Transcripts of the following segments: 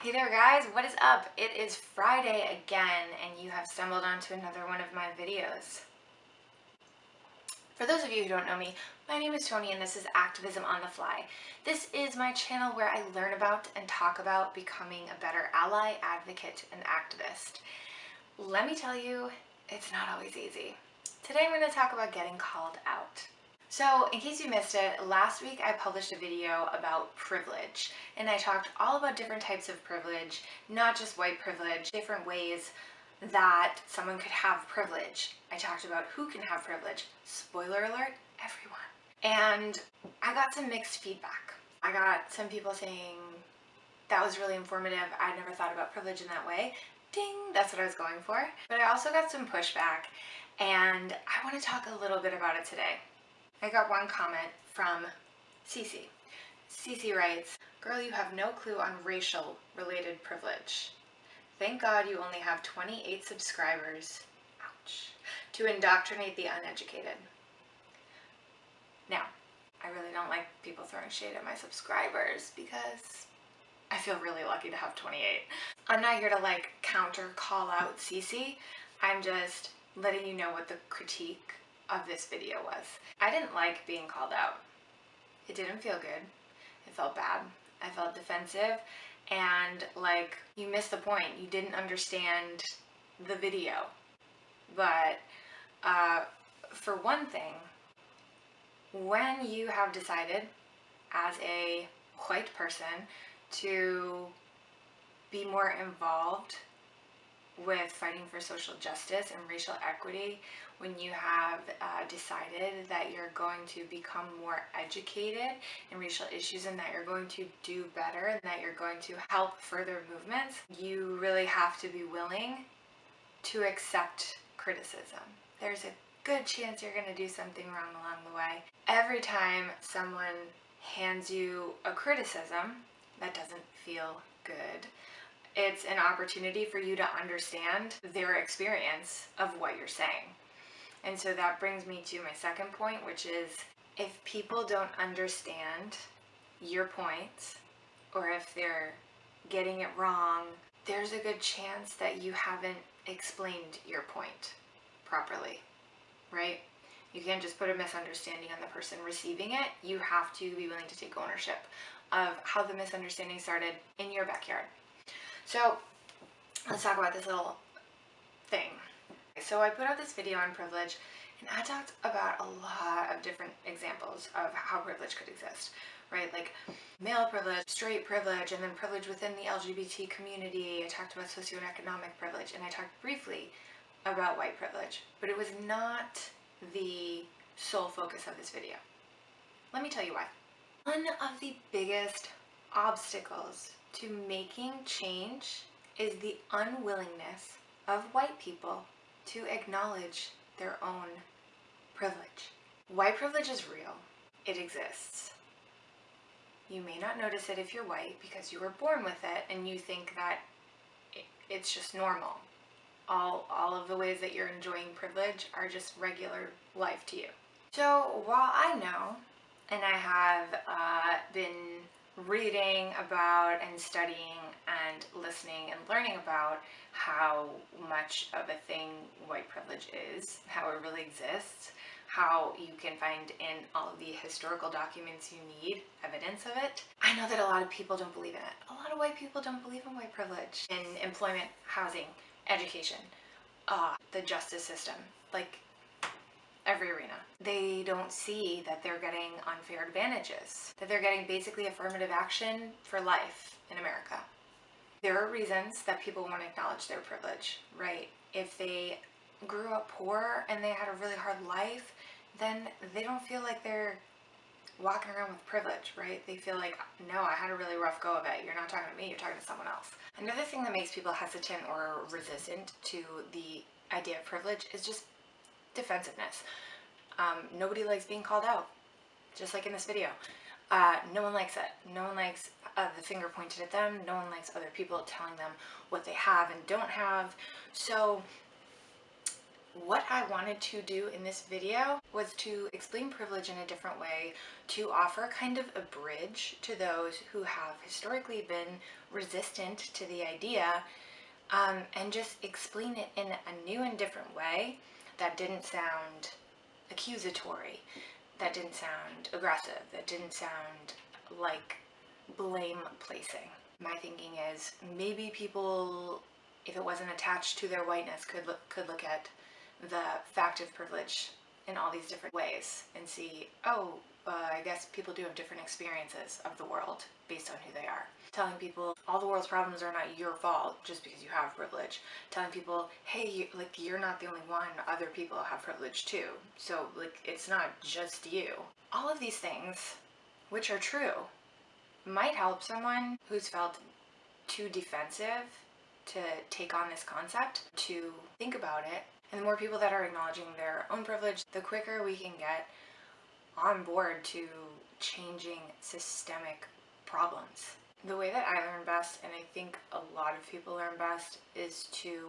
Hey there guys, what is up? It is Friday again and you have stumbled onto another one of my videos. For those of you who don't know me, my name is Tony and this is Activism on the Fly. This is my channel where I learn about and talk about becoming a better ally, advocate, and activist. Let me tell you, it's not always easy. Today I'm going to talk about getting called out. So, in case you missed it, last week I published a video about privilege, and I talked all about different types of privilege, not just white privilege, different ways that someone could have privilege. I talked about who can have privilege. Spoiler alert, everyone. And I got some mixed feedback. I got some people saying, that was really informative, I never thought about privilege in that way. Ding, that's what I was going for. But I also got some pushback, and I want to talk a little bit about it today. I got one comment from Cece. Cece writes, "Girl, you have no clue on racial related privilege. Thank God you only have 28 subscribers, ouch, to indoctrinate the uneducated." Now, I really don't like people throwing shade at my subscribers because I feel really lucky to have 28. I'm not here to counter call out Cece. I'm just letting you know what the critique of this video was. I didn't like being called out. It didn't feel good. It felt bad. I felt defensive, and you missed the point. You didn't understand the video. But for one thing, when you have decided as a white person to be more involved with fighting for social justice and racial equity, when you have decided that you're going to become more educated in racial issues and that you're going to do better and that you're going to help further movements, you really have to be willing to accept criticism. There's a good chance you're going to do something wrong along the way. Every time someone hands you a criticism that doesn't feel good, it's an opportunity for you to understand their experience of what you're saying. And so that brings me to my second point, which is if people don't understand your points, or if they're getting it wrong, there's a good chance that you haven't explained your point properly, right? You can't just put a misunderstanding on the person receiving it. You have to be willing to take ownership of how the misunderstanding started in your backyard. So let's talk about this little thing. So I put out this video on privilege, and I talked about a lot of different examples of how privilege could exist, right? Like male privilege, straight privilege, and then privilege within the LGBT community. I talked about socioeconomic privilege, and I talked briefly about white privilege, but it was not the sole focus of this video. Let me tell you why. One of the biggest obstacles to making change is the unwillingness of white people to acknowledge their own privilege. White privilege is real. It exists. You may not notice it if you're white because you were born with it and you think that it's just normal. All of the ways that you're enjoying privilege are just regular life to you. So while I know, and I have been reading about and studying and listening and learning about how much of a thing white privilege is, how it really exists, how you can find in all of the historical documents you need evidence of it. I know that a lot of people don't believe in it. A lot of white people don't believe in white privilege, in employment, housing, education, the justice system, every arena. They don't see that they're getting unfair advantages, that they're getting basically affirmative action for life in America. There are reasons that people won't acknowledge their privilege, right? If they grew up poor and they had a really hard life, then they don't feel like they're walking around with privilege, right? They feel like, no, I had a really rough go of it. You're not talking to me, you're talking to someone else. Another thing that makes people hesitant or resistant to the idea of privilege is just defensiveness. Nobody likes being called out, just like in this video. No one likes it. No one likes the finger pointed at them. No one likes other people telling them what they have and don't have. So What I wanted to do in this video was to explain privilege in a different way, to offer kind of a bridge to those who have historically been resistant to the idea, and just explain it in a new and different way that didn't sound accusatory, that didn't sound aggressive, that didn't sound like blame placing. My thinking is maybe people, if it wasn't attached to their whiteness, could look at the fact of privilege in all these different ways and see, oh, I guess people do have different experiences of the world based on who they are. Telling people all the world's problems are not your fault just because you have privilege. Telling people, hey, you're not the only one, other people have privilege too. So it's not just you. All of these things, which are true, might help someone who's felt too defensive to take on this concept, to think about it. And the more people that are acknowledging their own privilege, the quicker we can get on board to changing systemic problems. The way that I learn best, and I think a lot of people learn best, is to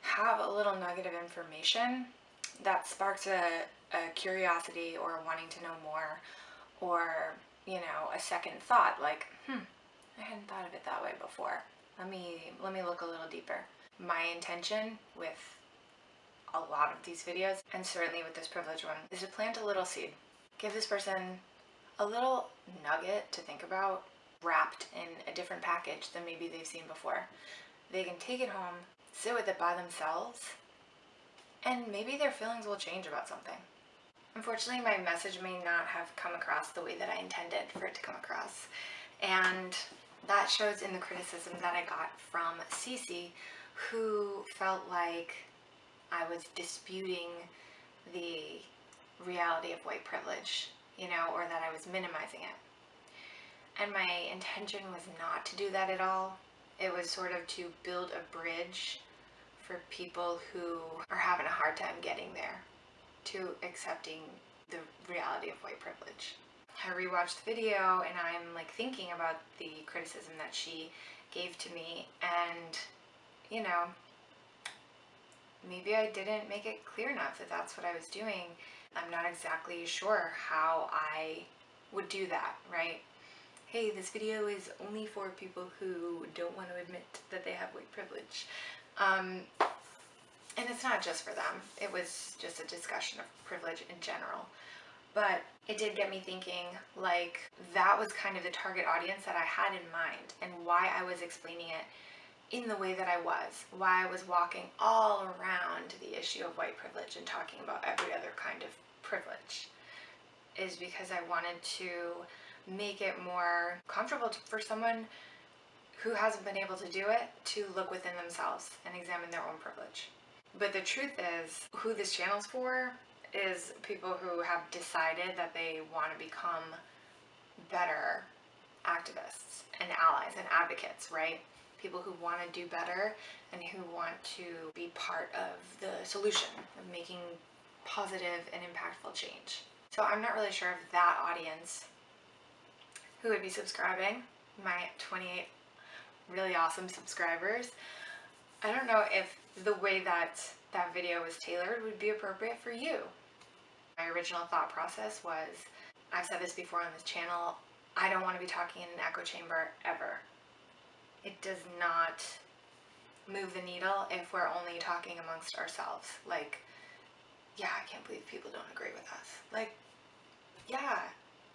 have a little nugget of information that sparks a curiosity or wanting to know more, or, you know, a second thought like, I hadn't thought of it that way before. Let me look a little deeper. My intention with a lot of these videos, and certainly with this privilege one, is to plant a little seed. Give this person a little nugget to think about, wrapped in a different package than maybe they've seen before. They can take it home, sit with it by themselves, and maybe their feelings will change about something. Unfortunately, my message may not have come across the way that I intended for it to come across. And that shows in the criticism that I got from Cece, who felt like I was disputing the reality of white privilege, you know, or that I was minimizing it. And my intention was not to do that at all. It was sort of to build a bridge for people who are having a hard time getting there to accepting the reality of white privilege. I rewatched the video and I'm like thinking about the criticism that she gave to me, and you know, maybe I didn't make it clear enough that that's what I was doing. I'm not exactly sure how I would do that, right? Hey, this video is only for people who don't want to admit that they have white privilege. And it's not just for them. It was just a discussion of privilege in general. But it did get me thinking, like, that was kind of the target audience that I had in mind, and why I was explaining it in the way that I was, why I was walking all around the issue of white privilege and talking about every other kind of privilege, is because I wanted to make it more comfortable for someone who hasn't been able to do it to look within themselves and examine their own privilege. But the truth is, who this channel's for is people who have decided that they want to become better activists and allies and advocates, right? People who want to do better and who want to be part of the solution of making positive and impactful change. So I'm not really sure if that audience who would be subscribing, my 28 really awesome subscribers, I don't know if the way that that video was tailored would be appropriate for you. My original thought process was, I've said this before on this channel, I don't want to be talking in an echo chamber ever. It does not move the needle if we're only talking amongst ourselves. Like, yeah, I can't believe people don't agree with us. Like, yeah,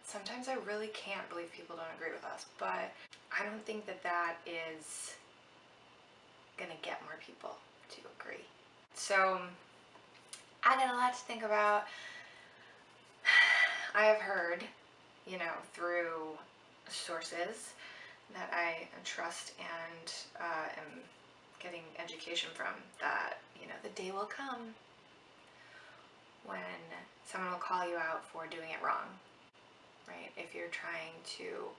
sometimes I really can't believe people don't agree with us, but I don't think that that is gonna get more people to agree. So I got a lot to think about. I have heard, you know, through sources that I trust and am getting education from, that, you know, the day will come when someone will call you out for doing it wrong, right? If you're trying to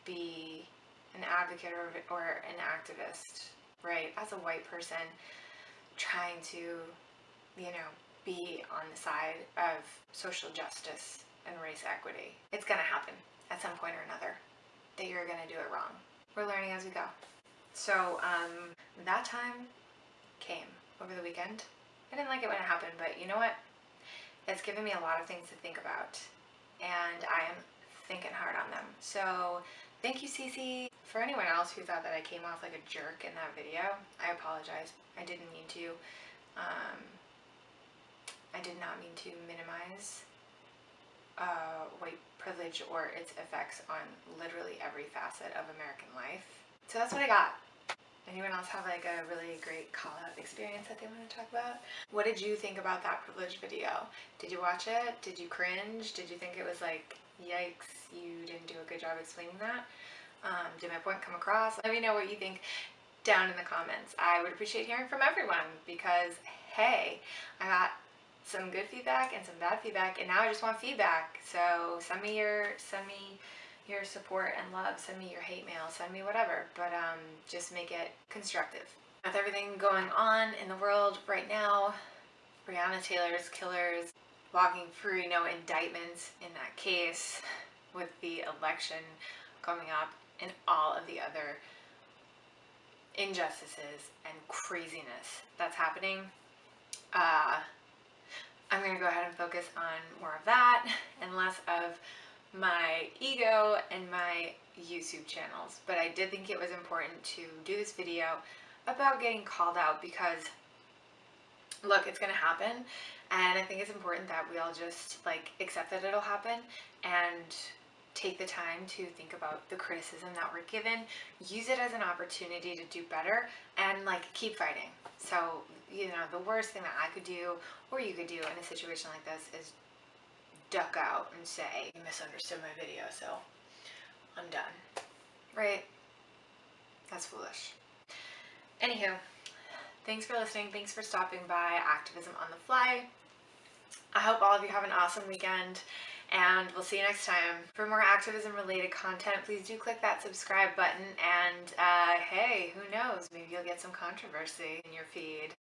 be an advocate or an activist, right, as a white person trying to, you know, be on the side of social justice and race equity, it's gonna happen at some point or another that you're gonna do it wrong. We're learning as we go. So that time came over the weekend. I didn't like it when it happened, but you know what? It's given me a lot of things to think about, and I am thinking hard on them. So thank you, Cece. For anyone else who thought that I came off like a jerk in that video, I apologize. I didn't mean to. I did not mean to minimize white privilege or its effects on literally every facet of American life. So that's what I got. Anyone else have like a really great call-out experience that they want to talk about? What did you think about that privilege video? Did you watch it? Did you cringe? Did you think it was like, yikes, you didn't do a good job explaining that? Did my point come across? Let me know what you think down in the comments. I would appreciate hearing from everyone because, hey, I got some good feedback and some bad feedback, and now I just want feedback. So send me your support and love, send me your hate mail, send me whatever, but just make it constructive. With everything going on in the world right now, Breonna Taylor's killers walking through, indictments in that case, with the election coming up, and all of the other injustices and craziness that's happening, I'm going to go ahead and focus on more of that and less of my ego and my YouTube channels. But I did think it was important to do this video about getting called out because, look, it's going to happen, and I think it's important that we all just accept that it'll happen and take the time to think about the criticism that we're given, use it as an opportunity to do better, and keep fighting. So, the worst thing that I could do or you could do in a situation like this is duck out and say, you misunderstood my video, so I'm done. Right? That's foolish. Anywho, thanks for listening. Thanks for stopping by Activism on the Fly. I hope all of you have an awesome weekend, and we'll see you next time. For more activism related content, please do click that subscribe button, and hey, who knows, maybe you'll get some controversy in your feed.